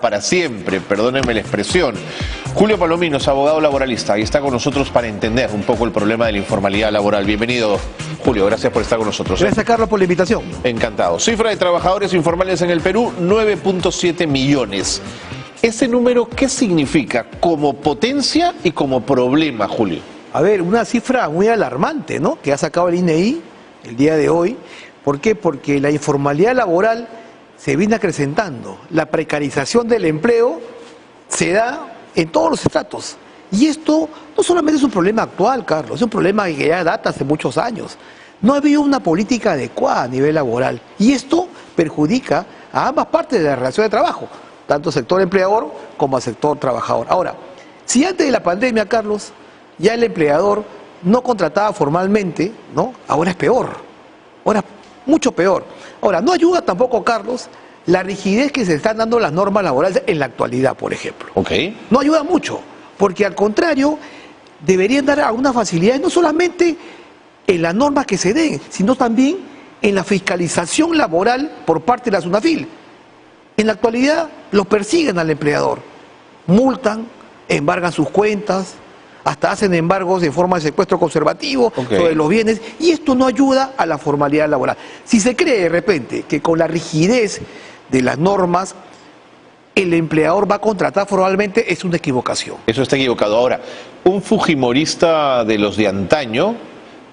Para siempre, perdónenme la expresión. Julio Palominos, abogado laboralista, y está con nosotros para entender un poco el problema de la informalidad laboral. Bienvenido, Julio, gracias por estar con nosotros. Gracias, Carlos, por la invitación. Encantado. Cifra de trabajadores informales en el Perú, 9.7 millones. ¿Ese número qué significa como potencia y como problema, Julio? A ver, una cifra muy alarmante, ¿no?, que ha sacado el INEI el día de hoy. ¿Por qué? Porque la informalidad laboral se viene acrecentando. La precarización del empleo se da en todos los estratos. Y esto no solamente es un problema actual, Carlos, es un problema que ya data hace muchos años. No ha habido una política adecuada a nivel laboral. Y esto perjudica a ambas partes de la relación de trabajo, tanto al sector empleador como al sector trabajador. Ahora, si antes de la pandemia, Carlos, ya el empleador no contrataba formalmente, ¿no?, ahora es peor. Ahora mucho peor. Ahora, no ayuda tampoco, Carlos, la rigidez que se están dando las normas laborales en la actualidad, por ejemplo. No ayuda mucho, porque al contrario, deberían dar algunas facilidades, no solamente en las normas que se den, sino también en la fiscalización laboral por parte de la SUNAFIL. En la actualidad, los persiguen al empleador, multan, embargan sus cuentas, hasta hacen embargos en forma de secuestro conservativo sobre los bienes, y esto no ayuda a la formalidad laboral. Si se cree de repente que con la rigidez de las normas el empleador va a contratar formalmente, es una equivocación. Eso está equivocado. Ahora, un fujimorista de los de antaño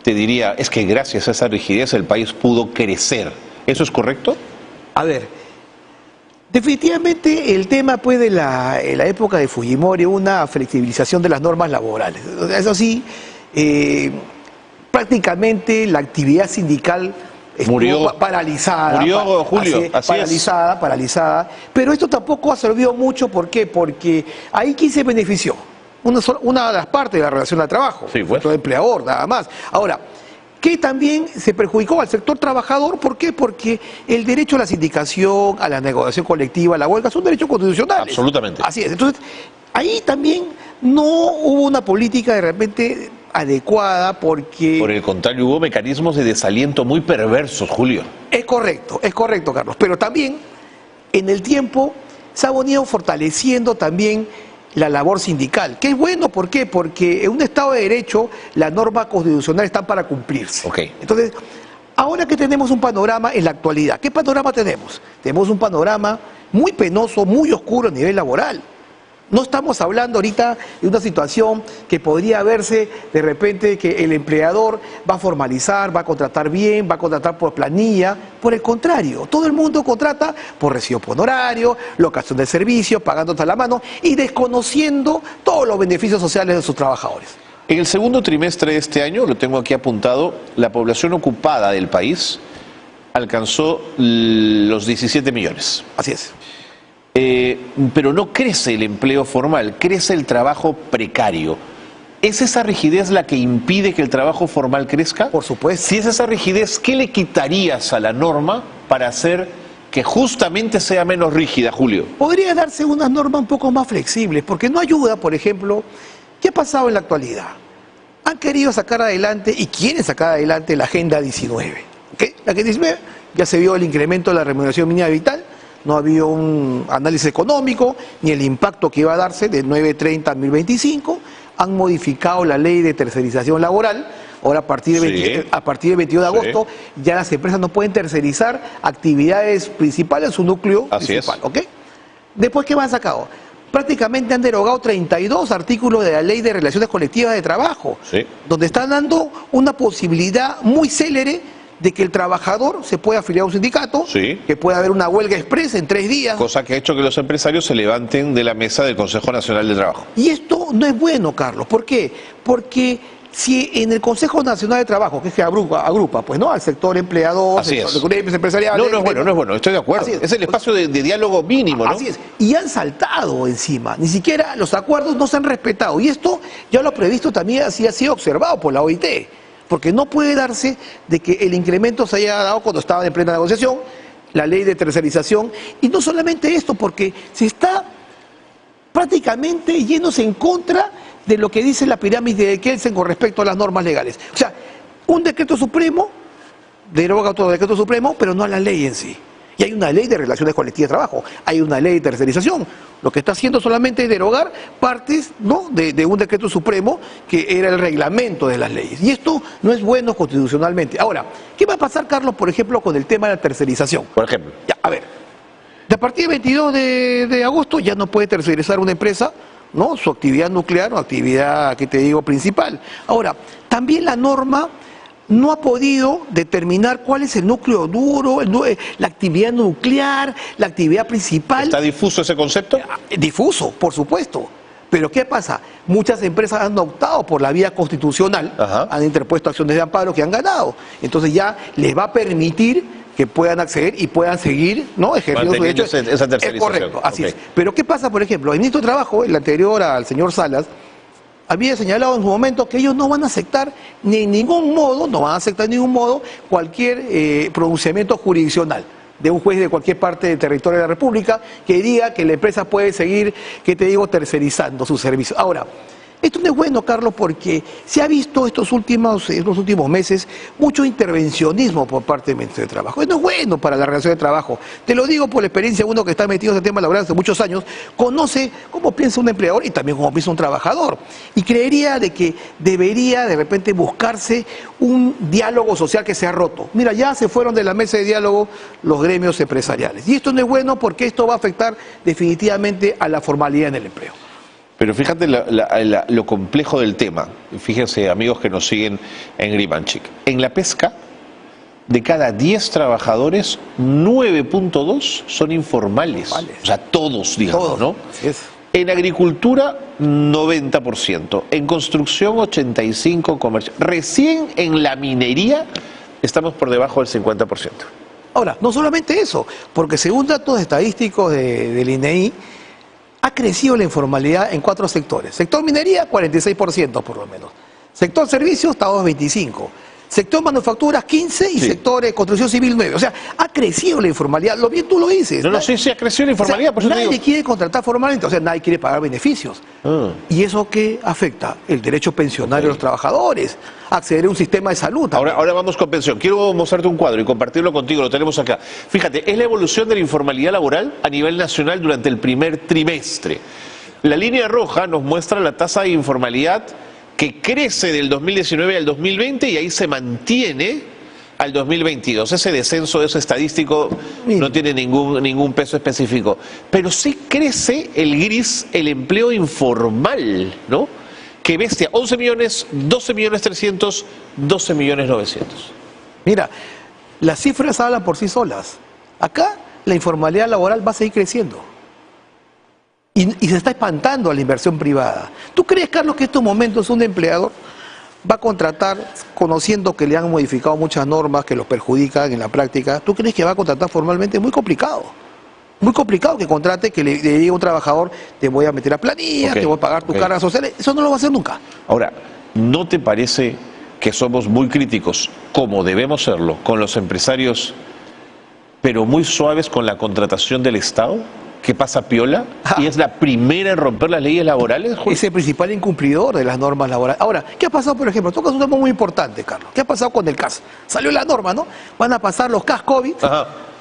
te diría, es que gracias a esa rigidez el país pudo crecer. ¿Eso es correcto? A ver, definitivamente el tema pues de la época de Fujimori, una flexibilización de las normas laborales. Eso sí, prácticamente la actividad sindical estuvo paralizada. Murió, Julio, así paralizada. Pero esto tampoco ha servido mucho. ¿Por qué? Porque ahí ¿quién se benefició? Una de las partes de la relación de trabajo, sí, pues. El empleador, nada más. Ahora, que también se perjudicó al sector trabajador. ¿Por qué? Porque el derecho a la sindicación, a la negociación colectiva, a la huelga, son derechos constitucionales. Absolutamente. Así es. Entonces, ahí también no hubo una política de repente adecuada, porque... Por el contrario, hubo mecanismos de desaliento muy perversos, Julio. Es correcto, Carlos. Pero también, en el tiempo, se ha venido fortaleciendo también la labor sindical, que es bueno. ¿Por qué? Porque en un Estado de Derecho las normas constitucionales están para cumplirse. Entonces, ahora que tenemos un panorama en la actualidad, ¿qué panorama tenemos? Tenemos un panorama muy penoso, muy oscuro a nivel laboral. No estamos hablando ahorita de una situación que podría verse de repente que el empleador va a formalizar, va a contratar bien, va a contratar por planilla. Por el contrario, todo el mundo contrata por recibo por honorario, locación de servicios, pagando hasta la mano y desconociendo todos los beneficios sociales de sus trabajadores. En el segundo trimestre de este año, lo tengo aquí apuntado, la población ocupada del país alcanzó los 17 millones. Así es. Pero no crece el empleo formal, crece el trabajo precario. ¿Es esa rigidez la que impide que el trabajo formal crezca? Por supuesto. Si es esa rigidez, ¿qué le quitarías a la norma para hacer que justamente sea menos rígida, Julio? Podría darse unas normas un poco más flexibles, porque no ayuda, por ejemplo, ¿qué ha pasado en la actualidad? Han querido sacar adelante y quieren sacar adelante la Agenda 19. La Agenda 19 ya se vio el incremento de la remuneración mínima vital. No ha habido un análisis económico, ni el impacto que iba a darse de 9.30 a 1025. Han modificado la ley de tercerización laboral. Ahora, a partir del 22 de agosto, ya las empresas no pueden tercerizar actividades principales en su núcleo principal. Después, ¿qué han sacado? Prácticamente han derogado 32 artículos de la Ley de Relaciones Colectivas de Trabajo, donde están dando una posibilidad muy célere de que el trabajador se pueda afiliar a un sindicato, que pueda haber una huelga express en 3 días. Cosa que ha hecho que los empresarios se levanten de la mesa del Consejo Nacional de Trabajo. Y esto no es bueno, Carlos. ¿Por qué? Porque si en el Consejo Nacional de Trabajo, que es que agrupa pues, ¿no?, al sector empleador, sector empresarial... No es bueno, estoy de acuerdo. Es el espacio de diálogo mínimo, ¿no? Así es. Y han saltado encima. Ni siquiera los acuerdos no se han respetado. Y esto ya lo ha previsto también, así ha sido observado por la OIT. Porque no puede darse de que el incremento se haya dado cuando estaba en plena negociación, la ley de tercerización, y no solamente esto, porque se está prácticamente yéndose en contra de lo que dice la pirámide de Kelsen con respecto a las normas legales. O sea, un decreto supremo deroga otro decreto supremo, pero no a la ley en sí. Y hay una ley de relaciones colectivas de trabajo, hay una ley de tercerización. Lo que está haciendo solamente es derogar partes, ¿no?, de un decreto supremo que era el reglamento de las leyes. Y esto no es bueno constitucionalmente. Ahora, ¿qué va a pasar, Carlos, por ejemplo, con el tema de la tercerización? Por ejemplo. Ya, a ver, a partir del 22 de agosto ya no puede tercerizar una empresa, ¿no?, su actividad nuclear o actividad, ¿qué te digo?, principal. Ahora, también la norma no ha podido determinar cuál es el núcleo duro, la actividad nuclear, la actividad principal. ¿Está difuso ese concepto? Difuso, por supuesto. Pero ¿qué pasa? Muchas empresas han optado por la vía constitucional, han interpuesto acciones de amparo que han ganado. Entonces ya les va a permitir que puedan acceder y puedan seguir, ¿no?, ejerciendo su derecho. Esa tercerización. Correcto, así es. Pero ¿qué pasa, por ejemplo? El ministro de Trabajo, el anterior al señor Salas, había señalado en su momento que ellos no van a aceptar ni en ningún modo, cualquier pronunciamiento jurisdiccional de un juez de cualquier parte del territorio de la República que diga que la empresa puede seguir, tercerizando sus servicios. Ahora, esto no es bueno, Carlos, porque se ha visto en los últimos meses mucho intervencionismo por parte del Ministerio de Trabajo. Esto no es bueno para la relación de trabajo. Te lo digo por la experiencia, uno que está metido en el tema laboral hace muchos años, conoce cómo piensa un empleador y también cómo piensa un trabajador. Y creería de que debería de repente buscarse un diálogo social que se ha roto. Mira, ya se fueron de la mesa de diálogo los gremios empresariales. Y esto no es bueno porque esto va a afectar definitivamente a la formalidad en el empleo. Pero fíjate lo complejo del tema. Fíjense, amigos que nos siguen en Grimanchik. En la pesca, de cada 10 trabajadores, 9.2 son informales. O sea, todos, digamos, todos, ¿no? Así es. En agricultura, 90%. En construcción, 85%. Comercio. Recién en la minería, estamos por debajo del 50%. Ahora, no solamente eso, porque según datos estadísticos del INEI, ha crecido la informalidad en 4 sectores. Sector minería, 46% por lo menos. Sector servicios, estamos 25%. Sector manufacturas, 15%, y sector construcción civil, 9%. O sea, ha crecido la informalidad. Lo bien tú lo dices. Sí, ha crecido la informalidad. O sea, nadie quiere contratar formalmente, o sea, nadie quiere pagar beneficios. ¿Y eso qué afecta? El derecho pensionario de los trabajadores, acceder a un sistema de salud. Ahora vamos con pensión. Quiero mostrarte un cuadro y compartirlo contigo, lo tenemos acá. Fíjate, es la evolución de la informalidad laboral a nivel nacional durante el primer trimestre. La línea roja nos muestra la tasa de informalidad que crece del 2019 al 2020 y ahí se mantiene al 2022. Ese descenso, ese estadístico, no tiene ningún peso específico. Pero sí crece el gris, el empleo informal, ¿no? Que bestia, 11 millones, 12 millones 300, 12 millones 900. Mira, las cifras hablan por sí solas. Acá la informalidad laboral va a seguir creciendo. Y se está espantando a la inversión privada. ¿Tú crees, Carlos, que en estos momentos un empleador va a contratar, conociendo que le han modificado muchas normas que los perjudican en la práctica? ¿Tú crees que va a contratar formalmente? Muy complicado. Muy complicado que contrate, que le diga a un trabajador, te voy a meter a planilla, te voy a pagar tu carga social. Eso no lo va a hacer nunca. Ahora, ¿no te parece que somos muy críticos, como debemos serlo, con los empresarios, pero muy suaves con la contratación del Estado? ¿Qué pasa piola? ¿Y es la primera en romper las leyes laborales? Es el principal incumplidor de las normas laborales. Ahora, ¿qué ha pasado, por ejemplo? Tocas un tema muy importante, Carlos. ¿Qué ha pasado con el CAS? Salió la norma, ¿no? Van a pasar los CAS COVID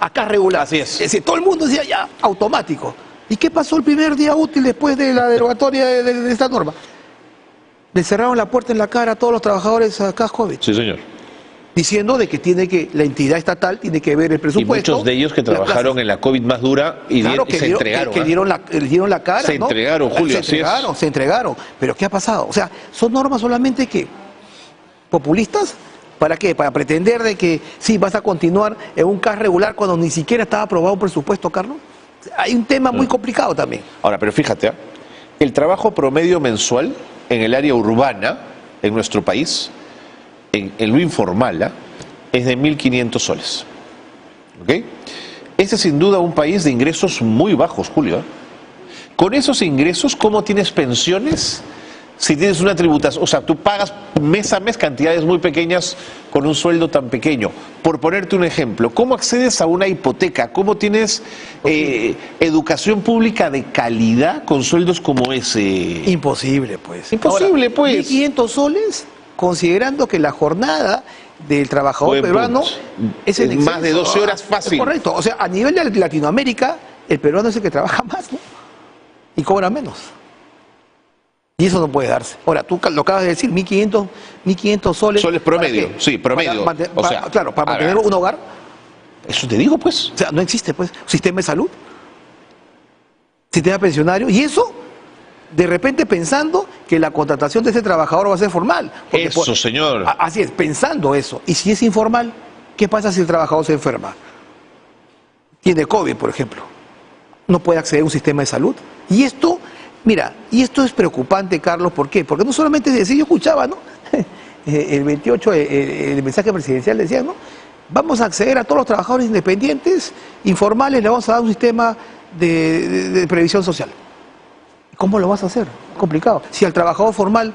a CAS regular. Así es. Es decir, todo el mundo decía ya, automático. ¿Y qué pasó el primer día útil después de la derogatoria de esta norma? Le cerraron la puerta en la cara a todos los trabajadores a CAS COVID. Sí, señor. Diciendo de que la entidad estatal tiene que ver el presupuesto. Y muchos de ellos que trabajaron en la COVID más dura y se entregaron. Que dieron la cara, se entregaron, Julio. Se entregaron. Pero ¿qué ha pasado? O sea, son normas solamente que populistas. ¿Para qué? Para pretender de que sí, vas a continuar en un CAS regular cuando ni siquiera estaba aprobado un presupuesto, Carlos. Hay un tema muy complicado también. Ahora, pero fíjate, el trabajo promedio mensual en el área urbana, en nuestro país, en lo informal, es de 1.500 soles. ¿Ok? Este es sin duda un país de ingresos muy bajos, Julio. Con esos ingresos, ¿cómo tienes pensiones? Si tienes una tributación, o sea, tú pagas mes a mes cantidades muy pequeñas con un sueldo tan pequeño. Por ponerte un ejemplo, ¿cómo accedes a una hipoteca? ¿Cómo tienes educación pública de calidad con sueldos como ese? Imposible, pues. Imposible, pues. 1.500 soles, considerando que la jornada del trabajador Buen peruano punto. es en Es más de exceso. 12 horas fácil. Es correcto. O sea, a nivel de Latinoamérica, el peruano es el que trabaja más, ¿no? Y cobra menos. Y eso no puede darse. Ahora, tú lo acabas de decir, 1.500 soles. Soles promedio, ¿para qué? sí, promedio. Claro, para mantener un hogar. Eso te digo, pues. O sea, no existe, pues, sistema de salud, sistema pensionario, y eso, de repente pensando que la contratación de ese trabajador va a ser formal. Porque Eso, señor. Así es, pensando eso. Y si es informal, ¿qué pasa si el trabajador se enferma? Tiene COVID, por ejemplo. No puede acceder a un sistema de salud. Y esto, mira, y esto es preocupante, Carlos, ¿por qué? Porque no solamente es decir, yo escuchaba, ¿no? El 28, el mensaje presidencial decía, ¿no? Vamos a acceder a todos los trabajadores independientes, informales, le vamos a dar un sistema de previsión social. ¿Cómo lo vas a hacer? Complicado. Si al trabajador formal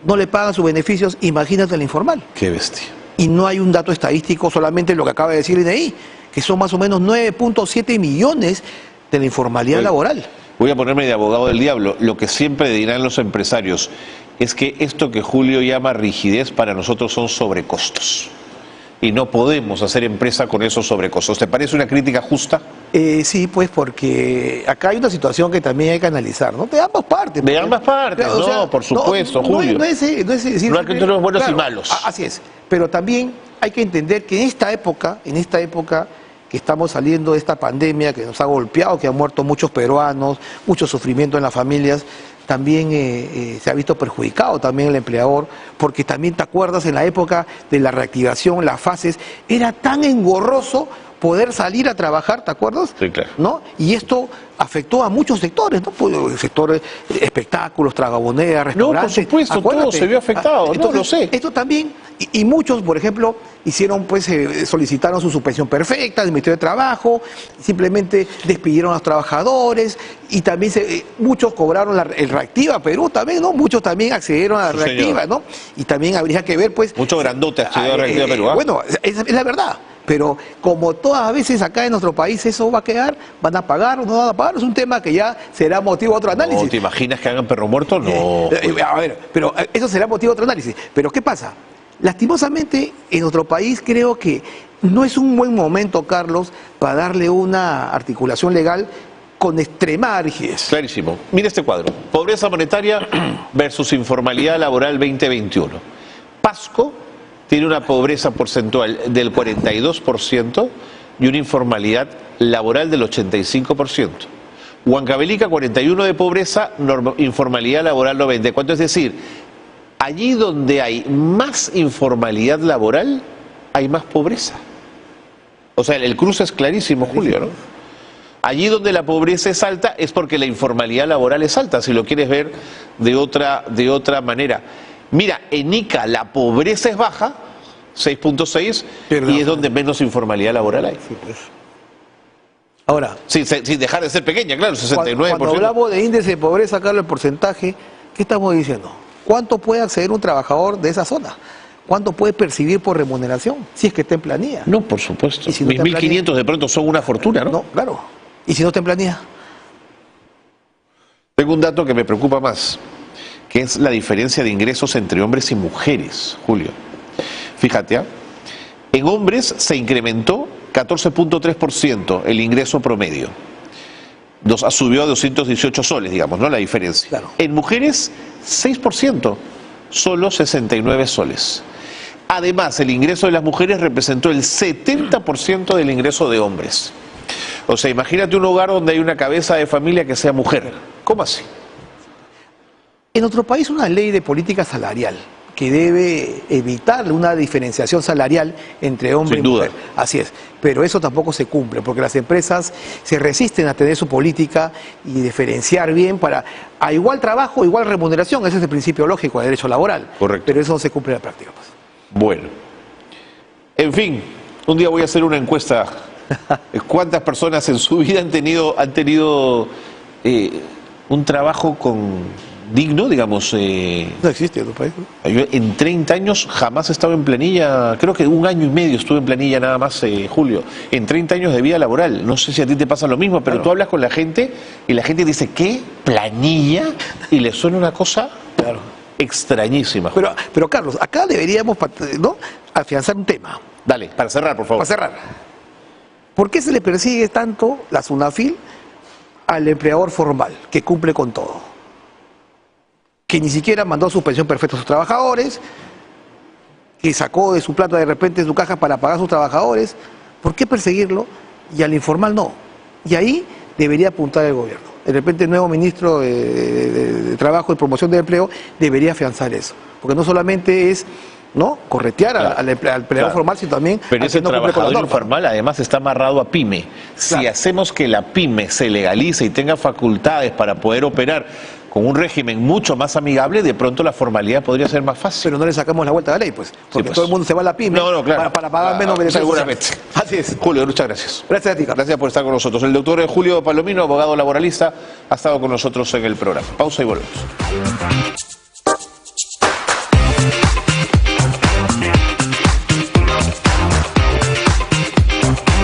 no le pagan sus beneficios, imagínate al informal. Qué bestia. Y no hay un dato estadístico, solamente lo que acaba de decir el INEI, que son más o menos 9.7 millones de la informalidad laboral. Voy a ponerme de abogado del diablo. Lo que siempre dirán los empresarios es que esto que Julio llama rigidez para nosotros son sobrecostos. Y no podemos hacer empresa con esos sobrecostos. ¿Te parece una crítica justa? Sí, pues porque acá hay una situación que también hay que analizar, ¿no? De ambas partes. De ambas partes, Claro, o sea, no, por supuesto, Julio. No es decir, No hay que tener los buenos y malos. Así es. Pero también hay que entender que en esta época que estamos saliendo de esta pandemia que nos ha golpeado, que han muerto muchos peruanos, mucho sufrimiento en las familias, también se ha visto perjudicado también el empleador, porque también te acuerdas en la época de la reactivación, las fases, era tan engorroso poder salir a trabajar, ¿te acuerdas? Sí, claro. ¿No? Y esto afectó a muchos sectores, ¿no? Pues, el sector espectáculos, tragamonedas, restaurantes. No, por supuesto, todo se vio afectado, Entonces, lo sé. Esto también, y muchos, por ejemplo, hicieron, pues, solicitaron su suspensión perfecta del Ministerio de Trabajo, simplemente despidieron a los trabajadores, y también muchos cobraron el Reactiva Perú también, ¿no? Muchos también accedieron a la Sí, Reactiva, señor. ¿no? Y también habría que ver, pues... Mucho grandote accedió a la Reactiva Perú, ¿ah? Bueno, es la verdad. Pero como todas veces acá en nuestro país eso va a quedar, van a pagar o no van a pagar, es un tema que ya será motivo de otro análisis. No, ¿te imaginas que hagan perro muerto? No. A ver, pero eso será motivo de otro análisis. Pero ¿qué pasa? Lastimosamente, en nuestro país creo que no es un buen momento, Carlos, para darle una articulación legal con extremada rigidez. Clarísimo. Mira este cuadro. Pobreza monetaria versus informalidad laboral 2021. Pasco tiene una pobreza porcentual del 42% y una informalidad laboral del 85%. Huancavelica 41% de pobreza, informalidad laboral 94%. Es decir, allí donde hay más informalidad laboral, hay más pobreza. O sea, el cruce es clarísimo, Julio, ¿no? Allí donde la pobreza es alta es porque la informalidad laboral es alta, si lo quieres ver de otra manera. Mira, en Ica la pobreza es baja, 6.6, y es donde menos informalidad laboral hay. Sí, pues. Ahora, Sin dejar de ser pequeña, claro, 69%. cuando hablamos de índice de pobreza, Carlos, el porcentaje, ¿qué estamos diciendo? ¿Cuánto puede acceder un trabajador de esa zona? ¿Cuánto puede percibir por remuneración? Si es que está en planilla. No, por supuesto. ¿Y si no Mis está en 1.500 de pronto son una fortuna, ¿no? No, claro. ¿Y si no está en planilla? Tengo un dato que me preocupa más, que es la diferencia de ingresos entre hombres y mujeres, Julio. Fíjate, en hombres se incrementó 14.3% el ingreso promedio. Subió a 218 soles, digamos, ¿no? La diferencia. Claro. En mujeres, 6%, solo 69 soles. Además, el ingreso de las mujeres representó el 70% del ingreso de hombres. O sea, imagínate un hogar donde hay una cabeza de familia que sea mujer. ¿Cómo así? En nuestro país una ley de política salarial que debe evitar una diferenciación salarial entre hombre Sin y duda. mujer. Así es. Pero eso tampoco se cumple, porque las empresas se resisten a tener su política y diferenciar bien para a igual trabajo, igual remuneración. Ese es el principio lógico de derecho laboral. Correcto. Pero eso no se cumple en la práctica, pues. Bueno. En fin, un día voy a hacer una encuesta. ¿Cuántas personas en su vida han tenido un trabajo digno, digamos? No existe en tu país, ¿no? Yo en 30 años jamás he estado en planilla, creo que 1 año y medio estuve en planilla nada más, Julio, en 30 años de vida laboral. No sé si a ti te pasa lo mismo, pero Claro. tú hablas con la gente y la gente dice, ¿qué? ¿Planilla? Y le suena una cosa Claro. extrañísima. Pero Carlos, acá deberíamos, ¿no?, afianzar un tema. Dale, para cerrar, por favor. Para cerrar. ¿Por qué se le persigue tanto la SUNAFIL al empleador formal, que cumple con todo? Que ni siquiera mandó suspensión perfecta a sus trabajadores, que sacó de su plata de repente su caja para pagar a sus trabajadores. ¿Por qué perseguirlo? Y al informal no. Y ahí debería apuntar el gobierno. De repente el nuevo ministro de Trabajo y Promoción del Empleo debería afianzar eso. Porque no solamente es, ¿no?, corretear al empleado formal, sino también... Pero ese trabajador informal además está amarrado a pyme. Si hacemos que la pyme se legalice y tenga facultades para poder operar con un régimen mucho más amigable, de pronto la formalidad podría ser más fácil. Pero no le sacamos la vuelta a la ley, pues. Porque todo el mundo se va a la pyme para pagar menos beneficios. Seguramente. Así es. Julio, muchas gracias. Gracias a ti, Carlos. Gracias por estar con nosotros. El doctor Julio Palomino, abogado laboralista, ha estado con nosotros en el programa. Pausa y volvemos.